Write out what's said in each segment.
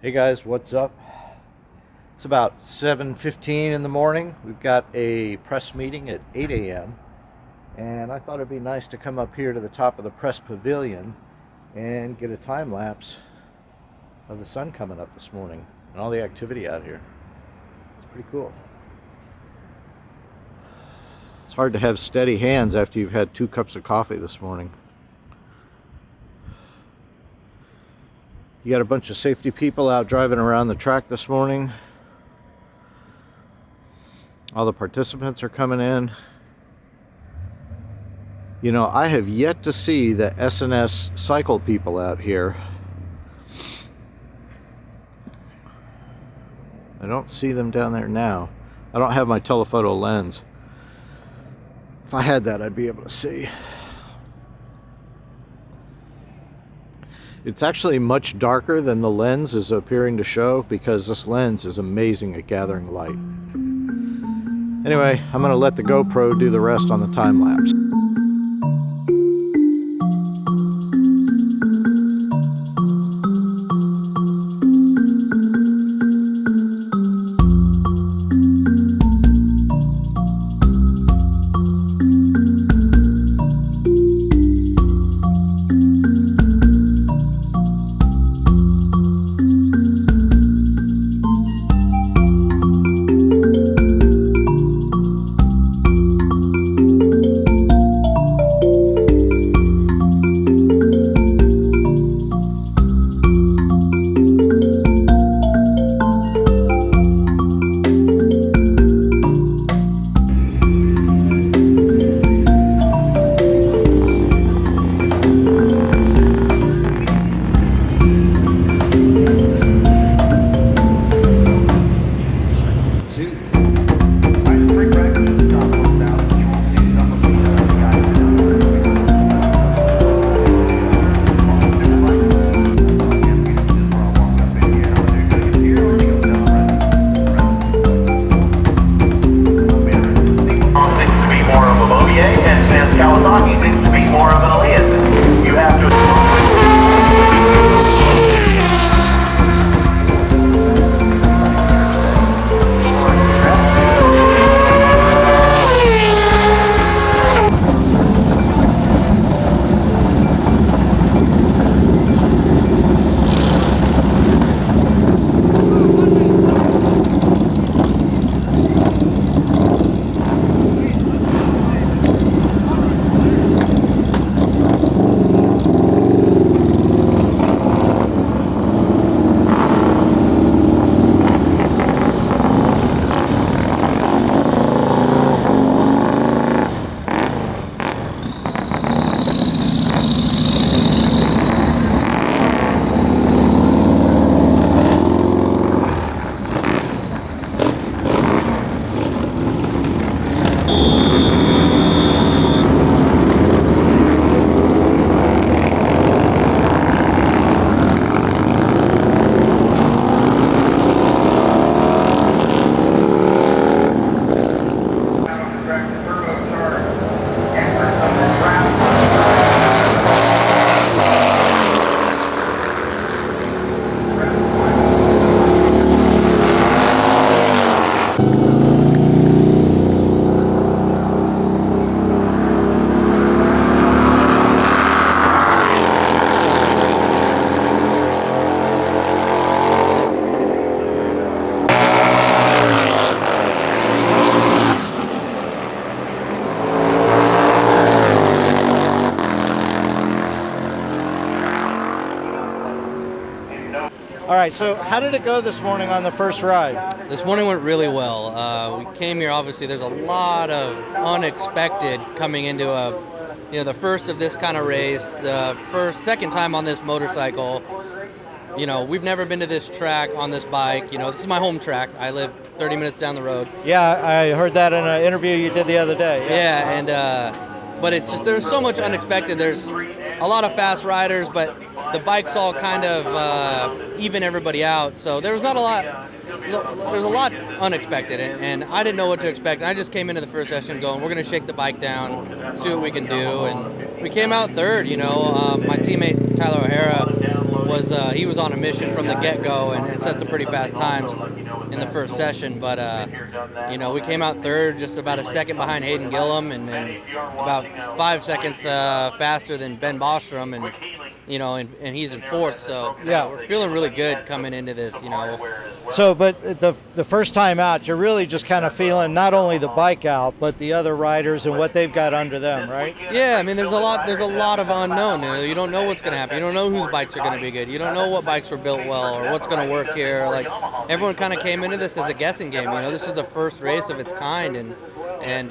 Hey guys, what's up? It's about 7:15 in the morning. We've got a press meeting at 8 a.m. and I thought it'd be nice to come up here to the top of the press pavilion and get a time lapse of the sun coming up this morning and all the activity out here. It's pretty cool. It's hard to have steady hands after you've had 2 cups of coffee this morning. You got a bunch of safety people out driving around the track this morning. All the participants are coming in. You know, I have yet to see the S&S cycle people out here. I don't see them down there now. I don't have my telephoto lens. If I had that, I'd be able to see. It's actually much darker than the lens is appearing to show because this lens is amazing at gathering light. Anyway, I'm going to let the GoPro do the rest on the time lapse. All right, so how did it go this morning on the first ride? This morning went really well. We came here, obviously, there's a lot of unexpected coming into the first of this kind of race, second time on this motorcycle. You know, we've never been to this track on this bike. You know, this is my home track. I live 30 minutes down the road. Yeah, I heard that in an interview you did the other day. Yeah, and but it's just, there's so much unexpected. There's a lot of fast riders, but the bikes all kind of even everybody out. So there was not a lot. There's a lot unexpected, and I didn't know what to expect. I just came into the first session going, we're going to shake the bike down, see what we can do, and we came out third. You know, my teammate Tyler O'Hara was he was on a mission from the get-go and set some pretty fast times in the first session. But we came out third, just about a second behind Hayden Gillum, and about 5 seconds faster than Ben Bostrom, and he's in fourth. So Yeah. we're feeling really good coming into this. So, but the first time out, you're really just kind of feeling not only the bike out, but the other riders and what they've got under them, right? Yeah, I mean, there's a lot of unknown. You don't know what's going to happen. You don't know whose bikes are going to be good. You don't know what bikes were built well or what's going to work here. Like, everyone kind of came into this as a guessing game. This is the first race of its kind, and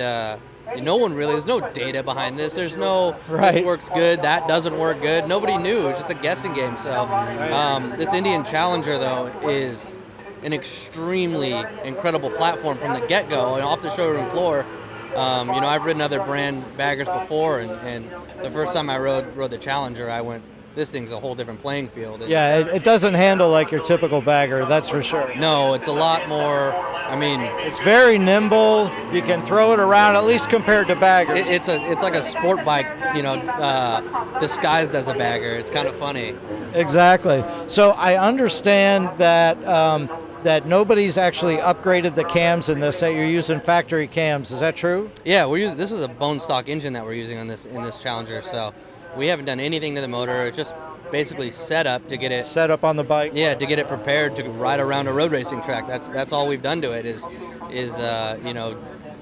no one really. There's no data behind this. There's no Right. this works good, that doesn't work good. Nobody knew. It was just a guessing game. So this Indian Challenger though is an extremely incredible platform from the get-go and off the showroom floor. I've ridden other brand baggers before, and the first time I rode the Challenger, I went, this thing's a whole different playing field. Yeah, it doesn't handle like your typical bagger, that's for sure. No, it's a lot more. It's very nimble. You can throw it around, at least compared to baggers. It's like a sport bike, disguised as a bagger. It's kind of funny. Exactly. So I understand that that nobody's actually upgraded the cams in this. That you're using factory cams. Is that true? Yeah, this is a bone stock engine that we're using in this Challenger. So we haven't done anything to the motor. It's just basically set up to get it set up on the bike. Yeah, to get it prepared to ride around a road racing track. That's all we've done to it is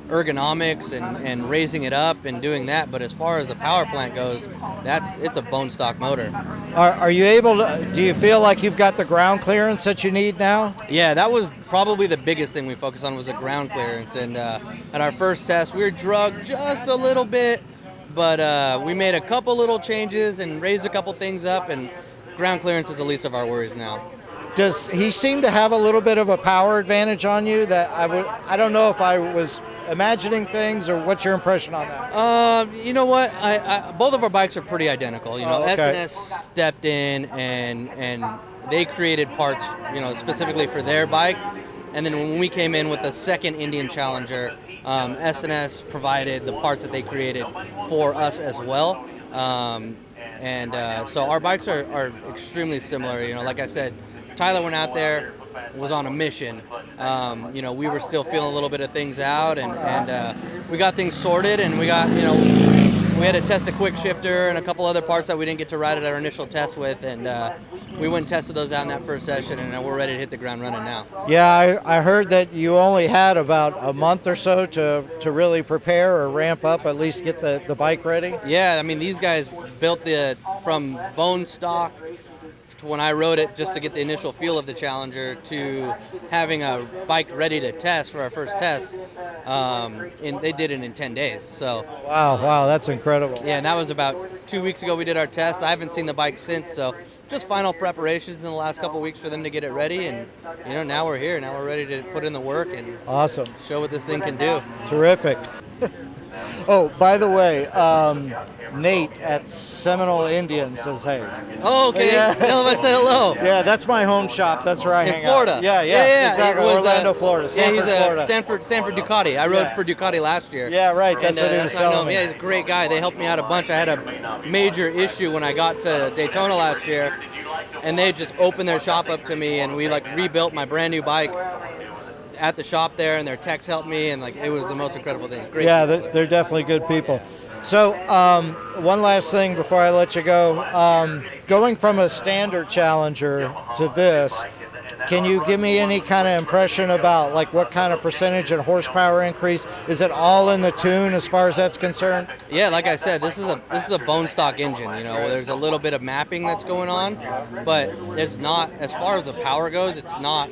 ergonomics and raising it up and doing that. But as far as the power plant goes, it's a bone stock motor. Are you able to? Do you feel like you've got the ground clearance that you need now? Yeah, that was probably the biggest thing we focused on was the ground clearance. And at our first test, we were drugged just a little bit. But we made a couple little changes and raised a couple things up, and ground clearance is the least of our worries now. Does he seem to have a little bit of a power advantage on you? That I don't know if I was imagining things, or what's your impression on that? You know what? I both of our bikes are pretty identical. Okay. S&S stepped in and they created parts, specifically for their bike. And then when we came in with the second Indian Challenger, S&S provided the parts that they created for us as well. So our bikes are extremely similar. Like I said, Tyler went out there, was on a mission. We were still feeling a little bit of things out, and we got things sorted, and we got, we had to test a quick shifter and a couple other parts that we didn't get to ride at our initial test with, and we went and tested those out in that first session, and we're ready to hit the ground running now. Yeah, I heard that you only had about a month or so to really prepare or ramp up, at least get the bike ready. Yeah, these guys built from bone stock to when I rode it just to get the initial feel of the Challenger to having a bike ready to test for our first test. And they did it in 10 days. So Wow, that's incredible. yeah, and that was about 2 weeks ago we did our test. I haven't seen the bike since, so just final preparations in the last couple of weeks for them to get it ready, and now we're here. Now we're ready to put in the work and Awesome. show what this thing can do. Terrific. Oh, by the way, Nate at Seminole Indian says hey. Oh, okay. Yeah. Tell him I said hello. Yeah, that's my home shop. That's where I In hang Florida. out. Yeah, exactly. It was, Orlando, Florida. Sanford, he's Florida. Sanford Ducati. I rode Yeah. for Ducati last year. Yeah, right. That's what he was how I know telling him. me. Yeah, he's a great guy. They helped me out a bunch. I had a major issue when I got to Daytona last year, and they just opened their shop up to me, and we rebuilt my brand new bike at the shop there, and their techs helped me, and it was the most incredible thing. Great. Yeah, they're definitely good people. So one last thing before I let you go. Going from a standard Challenger to this, can you give me any kind of impression about what kind of percentage and horsepower increase? Is it all in the tune as far as that's concerned? Yeah, like I said, this is a bone stock engine. There's a little bit of mapping that's going on, but it's not, as far as the power goes, it's not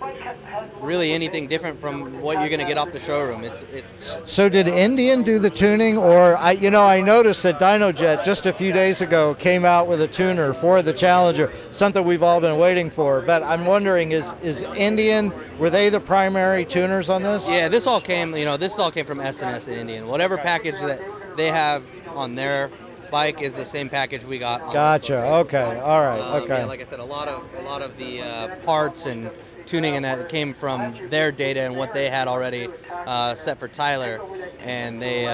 really anything different from what you're going to get off the showroom. It's So did Indian do the tuning, or I noticed that DynoJet just a few days ago came out with a tuner for the Challenger, something we've all been waiting for. But I'm wondering, is Indian, were they the primary tuners on this? Yeah, this all came from S&S and Indian. Whatever package that they have on their bike is the same package we got on Gotcha. Okay. All right. Okay. Yeah, like I said, a lot of the parts and tuning and that came from their data and what they had already set for Tyler, and they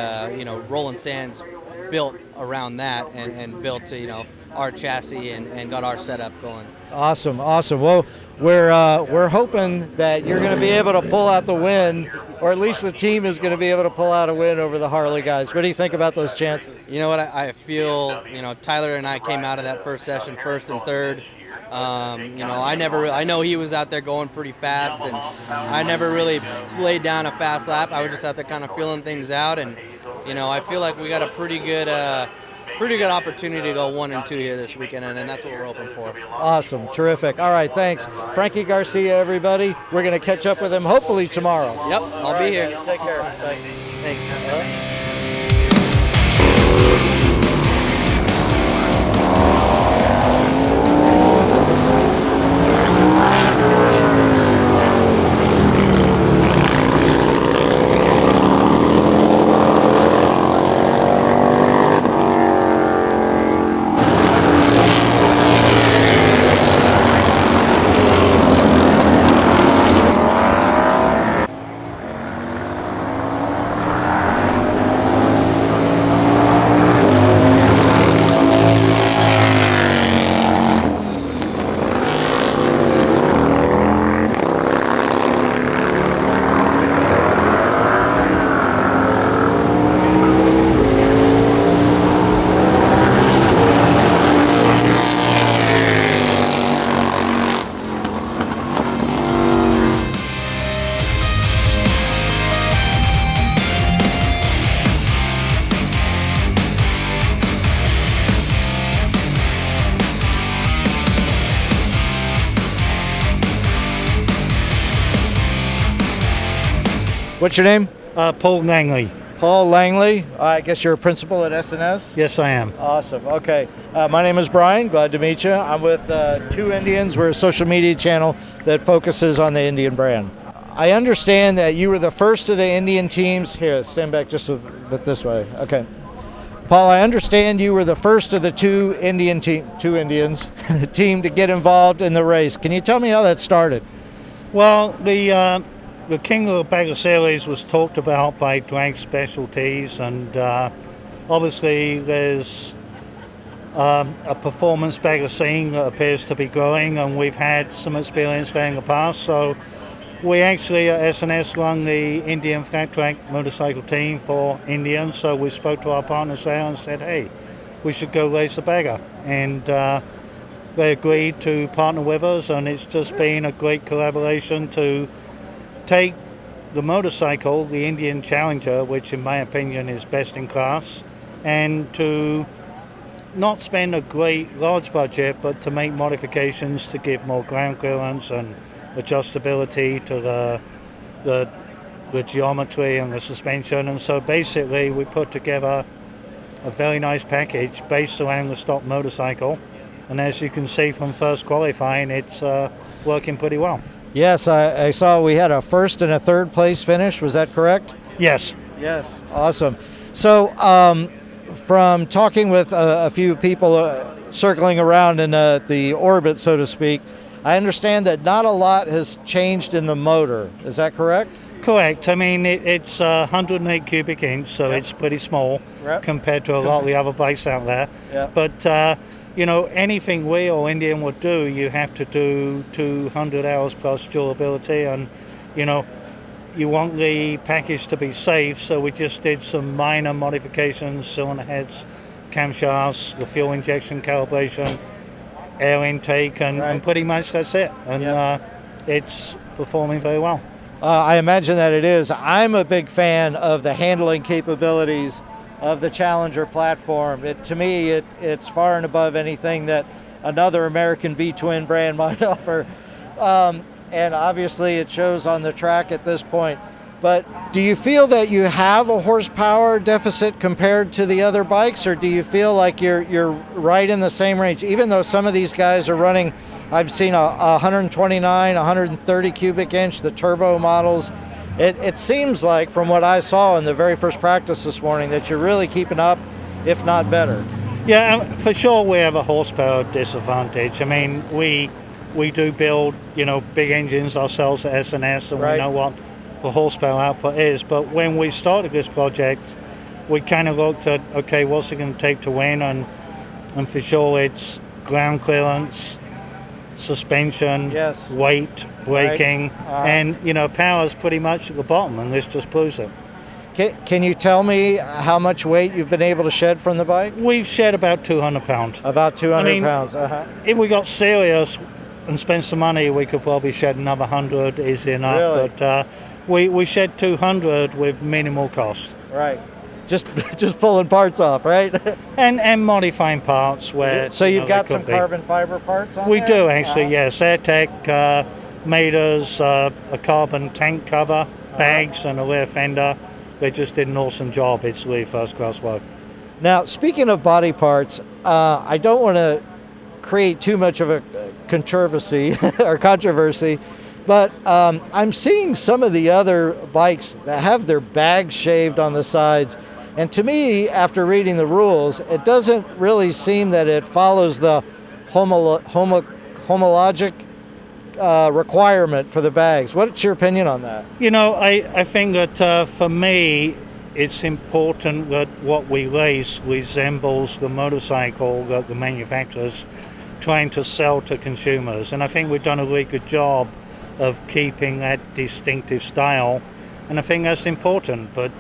Roland Sands built around that and built to our chassis and got our setup going. Awesome. Well, we're hoping that you're going to be able to pull out the win, or at least the team is going to be able to pull out a win over the Harley guys. What do you think about those chances? You know what, I feel, Tyler and I came out of that first session first and third. I know he was out there going pretty fast, and I never really laid down a fast lap. I was just out there kind of feeling things out, and I feel like we got a pretty good opportunity to go 1 and 2 here this weekend, and that's what we're hoping for. Awesome, terrific. All right, thanks, Frankie Garcia, everybody. We're going to catch up with him hopefully tomorrow. Yep, I'll be here. Take care. Thanks. What's your name? Paul Langley. Paul Langley. I guess you're a principal at SNS? Yes, I am. Awesome. Okay. My name is Brian. Glad to meet you. I'm with Two Indians. We're a social media channel that focuses on the Indian brand. I understand that you were the first of the Indian teams. Here, stand back just a bit this way. Okay. Paul, I understand you were the first of the two Indians team to get involved in the race. Can you tell me how that started? Well, the King of the Bagger Series was talked about by drag specialties, and obviously there's a performance bagger scene that appears to be growing, and we've had some experience there in the past. So we actually at SNS run the Indian flat track motorcycle team for Indians. So we spoke to our partners there and said, hey, we should go race the bagger. And they agreed to partner with us, and it's just been a great collaboration to take the motorcycle, the Indian Challenger, which in my opinion is best in class, and to not spend a great large budget, but to make modifications to give more ground clearance and adjustability to the geometry and the suspension. And so basically we put together a very nice package based around the stock motorcycle, and as you can see from first qualifying, it's working pretty well. Yes, I saw we had a first and a third place finish. Was that correct? Yes. Yes. Awesome. So from talking with a few people circling around in the orbit, so to speak, I understand that not a lot has changed in the motor. Is that correct? Correct. I mean, it's 108 cubic inch, so Yep. it's pretty small Yep. compared to a lot of the other bikes out there. Yep. But anything we or Indian would do, you have to do 200 hours plus durability, and you want the package to be safe, so we just did some minor modifications: cylinder heads, camshafts, the fuel injection calibration, air intake, and pretty much that's it. And it's performing very well. I imagine that it is. I'm a big fan of the handling capabilities of the Challenger platform. To me, it's far and above anything that another American V-twin brand might offer. And obviously it shows on the track at this point. But do you feel that you have a horsepower deficit compared to the other bikes, or do you feel like you're right in the same range? Even though some of these guys are running, I've seen a 129, 130 cubic inch, the turbo models. It seems like, from what I saw in the very first practice this morning, that you're really keeping up, if not better. Yeah, for sure we have a horsepower disadvantage. I mean, we do build, big engines ourselves at SNS, and we know what the horsepower output is. But when we started this project, we kind of looked at, okay, what's it going to take to win? And and for sure it's ground clearance, suspension, Yes. weight, braking, Right. and power's pretty much at the bottom, and this just proves it. Can you tell me how much weight you've been able to shed from the bike? We've shed about 200 pounds. About 200 I mean, pounds. If we got serious and spent some money, we could probably shed another 100 easy enough. Really? But we shed 200 with minimal cost. Right. Just pulling parts off, right? And modifying parts where. So you've got they some could be. carbon fiber parts on We there? do actually, yes. AirTech made us a carbon tank cover, bags, and a rear fender. They just did an awesome job. It's really first class work. Now, speaking of body parts, I don't want to create too much of a controversy or controversy, but I'm seeing some of the other bikes that have their bags shaved on the sides. And to me, after reading the rules, it doesn't really seem that it follows the homologic requirement for the bags. What's your opinion on that? I think that for me, it's important that what we race resembles the motorcycle that the manufacturers trying to sell to consumers. And I think we've done a really good job of keeping that distinctive style. And I think that's important. But,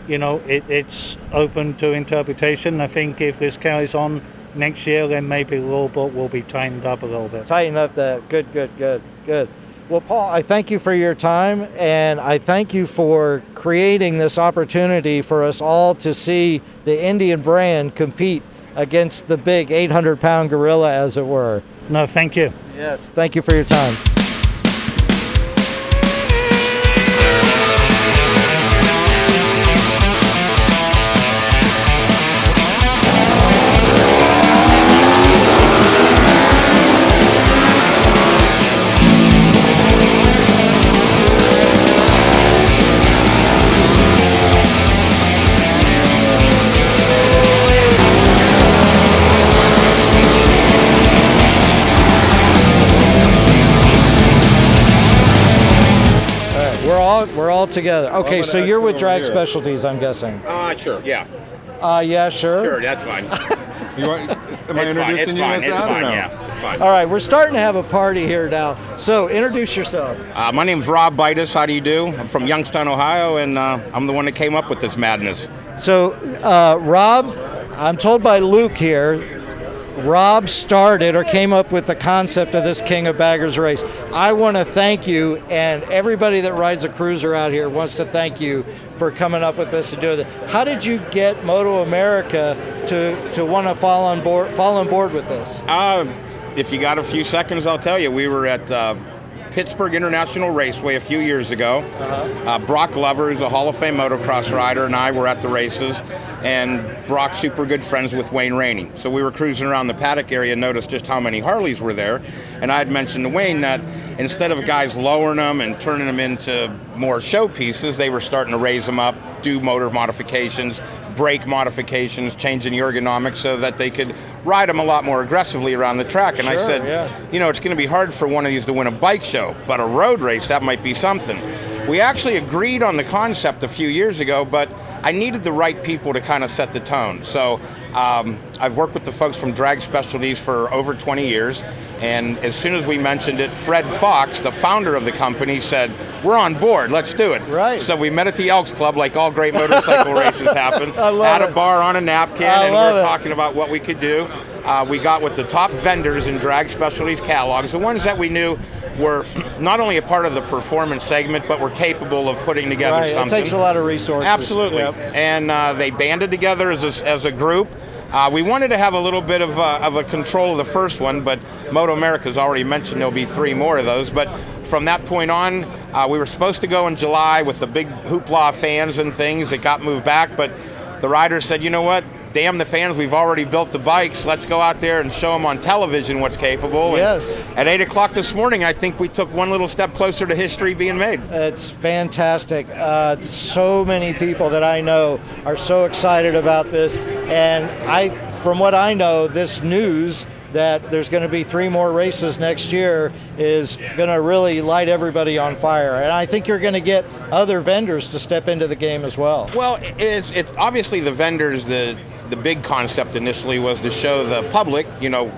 it's open to interpretation. I think if this carries on next year, then maybe a little bit will be tightened up a little bit. Tighten up that. Good. Well, Paul, I thank you for your time, and I thank you for creating this opportunity for us all to see the Indian brand compete against the big 800-pound gorilla, as it were. No, thank you. Yes. Thank you for your time. We're all together. Okay, so you're with Drag Specialties, I'm guessing. Sure, yeah. Yeah, sure. Sure, that's fine. Am I introducing you as that or no? Yeah, it's fine. All right, we're starting to have a party here now. So introduce yourself. My name's Rob Buydos. How do you do? I'm from Youngstown, Ohio, and I'm the one that came up with this madness. So, Rob, I'm told by Luke here, Rob started or came up with the concept of this King of Baggers race. I want to thank you, and everybody that rides a cruiser out here wants to thank you for coming up with this and doing it. How did you get Moto America to want to fall on board with this? If you got a few seconds, I'll tell you. We were at Pittsburgh International Raceway a few years ago. Brock Lover, who's a Hall of Fame motocross rider, and I were at the races. And Brock's super good friends with Wayne Rainey. So we were cruising around the paddock area and noticed just how many Harleys were there. And I had mentioned to Wayne that instead of guys lowering them and turning them into more showpieces, they were starting to raise them up, do motor modifications, brake modifications, changing the ergonomics so that they could ride them a lot more aggressively around the track. And I said, it's going to be hard for one of these to win a bike show, but a road race, that might be something. We actually agreed on the concept a few years ago, but I needed the right people to kind of set the tone. So I've worked with the folks from Drag Specialties for over 20 years. And as soon as we mentioned it, Fred Fox, the founder of the company, said, we're on board, let's do it. Right. So we met at the Elks Club, like all great motorcycle races happen. At a bar on a napkin, and we were talking about what we could do. We got with the top vendors in Drag Specialties catalogs, the ones that we knew were not only a part of the performance segment, but were capable of putting together something. It takes a lot of resources. Absolutely. Yep. And they banded together as a group. We wanted to have a little bit of a control of the first one, but Moto America's already mentioned there'll be 3 more of those. But from that point on, we were supposed to go in July with the big hoopla fans and things. It got moved back, but the riders said, you know what? Damn the fans, we've already built the bikes. Let's go out there and show them on television what's capable. Yes. And at 8 o'clock this morning, I think we took one little step closer to history being made. It's fantastic. So many people that I know are so excited about this. And from what I know, this news that there's going to be 3 more races next year is going to really light everybody on fire. And I think you're going to get other vendors to step into the game as well. Well, it's obviously the vendors, the big concept initially was to show the public,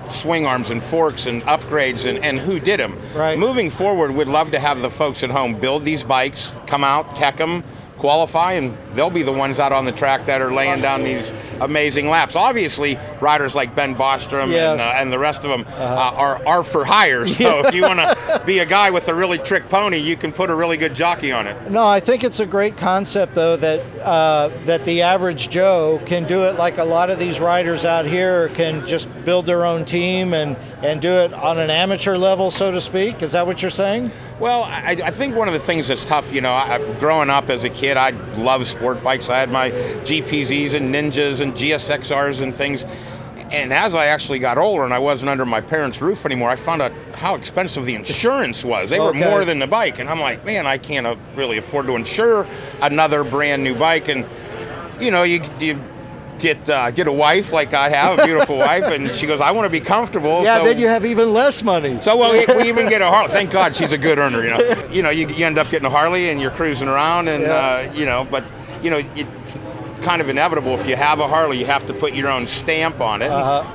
swing arms and forks and upgrades and who did them. Right. Moving forward, we'd love to have the folks at home build these bikes, come out, tech them, qualify, and they'll be the ones out on the track that are laying down these amazing laps. Obviously, riders like Ben Bostrom Yes. and the rest of them are for hire. So if you want to be a guy with a really trick pony, you can put a really good jockey on it. No, I think it's a great concept, though, that the average Joe can do it like a lot of these riders out here can just build their own team and do it on an amateur level, so to speak. Is that what you're saying? Well, I think one of the things that's tough, growing up as a kid, I loved sport bikes. I had my GPZs and Ninjas and GSXRs and things. And as I actually got older and I wasn't under my parents' roof anymore, I found out how expensive the insurance was. They were more than the bike. And I'm like, man, I can't really afford to insure another brand new bike. And, you get a wife like I have, a beautiful wife, and she goes, I want to be comfortable. Yeah, so, then you have even less money. So, well, we even get a Harley. Thank God she's a good earner, you end up getting a Harley and you're cruising around and, but it's kind of inevitable. If you have a Harley, you have to put your own stamp on it.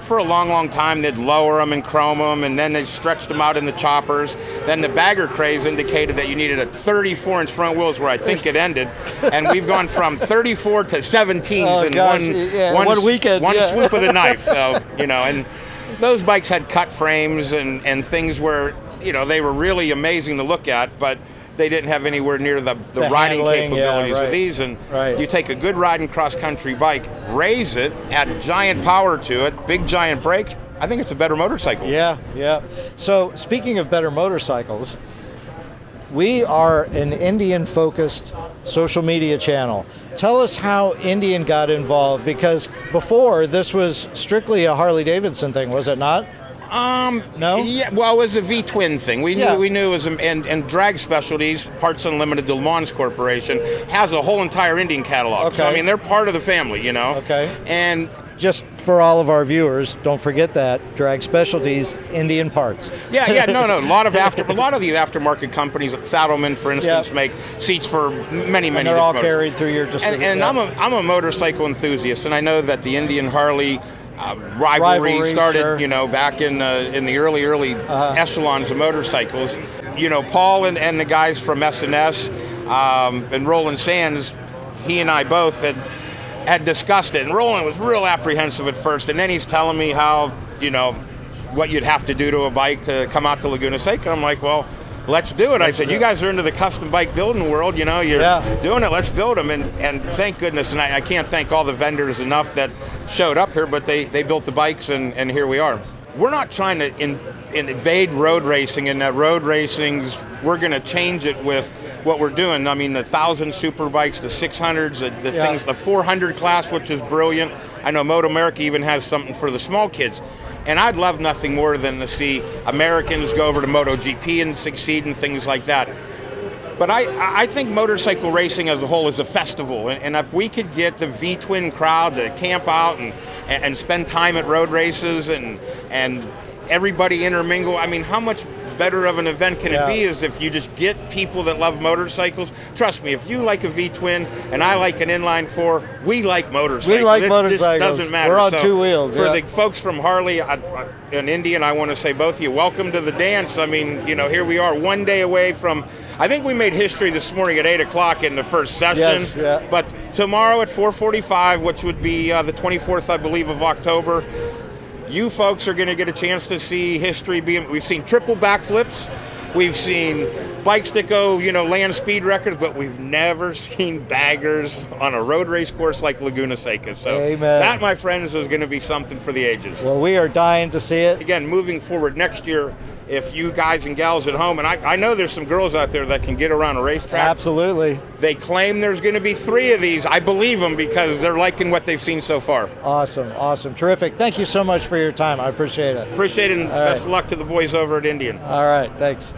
For a long, long time, they'd lower them and chrome them, and then they stretched them out in the choppers. Then the bagger craze indicated that you needed a 34-inch front wheels, where I think it ended. And we've gone from 34 to 17s in one weekend, one swoop of the knife. So, and those bikes had cut frames and things where, they were really amazing to look at, but they didn't have anywhere near the riding handling, capabilities of these. And you take a good riding cross-country bike, raise it, add giant power to it, big giant brakes, I think it's a better motorcycle. Yeah. So speaking of better motorcycles, we are an Indian-focused social media channel. Tell us how Indian got involved, because before this was strictly a Harley-Davidson thing, was it not? No? Yeah, well, it was a V-twin thing. We knew it was, and Drag Specialties, Parts Unlimited de Le Mans Corporation, has a whole entire Indian catalog. Okay. So, they're part of the family, Okay. And just for all of our viewers, don't forget that Drag Specialties, Indian parts. no. A lot of these aftermarket companies, Saddlemen, for instance, make seats for many. And they're all carried through your distributor. And I'm a motorcycle enthusiast, and I know that the Indian Harley rivalry started, sure. Back in the early echelons of motorcycles. Paul and the guys from S&S and Roland Sands, he and I both had discussed it. And Roland was real apprehensive at first, and then he's telling me how, what you'd have to do to a bike to come out to Laguna Seca. I'm like, well, let's do it. I said, you guys are into the custom bike building world, you're doing it, let's build them. And thank goodness, and I can't thank all the vendors enough that showed up here, but they built the bikes, and here we are. We're not trying to invade road racing, and that road racing's, we're going to change it with what we're doing. I mean, the 1,000 super bikes, the 600s, the things, the 400 class, which is brilliant. I know Moto America even has something for the small kids. And I'd love nothing more than to see Americans go over to MotoGP and succeed and things like that. But I think motorcycle racing as a whole is a festival. And if we could get the V-twin crowd to camp out and spend time at road races and everybody intermingle, I mean, how much better of an event can it be is if you just get people that love motorcycles. Trust me, if you like a V-twin and I like an inline 4, we like motorcycles. We like motorcycles. This doesn't matter. We're on two wheels. For the folks from Harley and Indian, I want to say both of you, welcome to the dance. I mean, here we are, one day away from, I think we made history this morning at 8 o'clock in the first session. Yes, yeah. But tomorrow at 4:45, which would be the 24th, I believe, of October, you folks are going to get a chance to see history being. We've seen triple backflips, we've seen bikes that go, land speed records, but we've never seen baggers on a road race course like Laguna Seca. So Amen. That, my friends, is going to be something for the ages. Well, we are dying to see it. Again, moving forward next year, if you guys and gals at home, and I know there's some girls out there that can get around a racetrack. Absolutely. They claim there's going to be 3 of these. I believe them because they're liking what they've seen so far. Awesome. Terrific. Thank you so much for your time. I appreciate it. Appreciate it, and All best right. of luck to the boys over at Indian. All right. Thanks.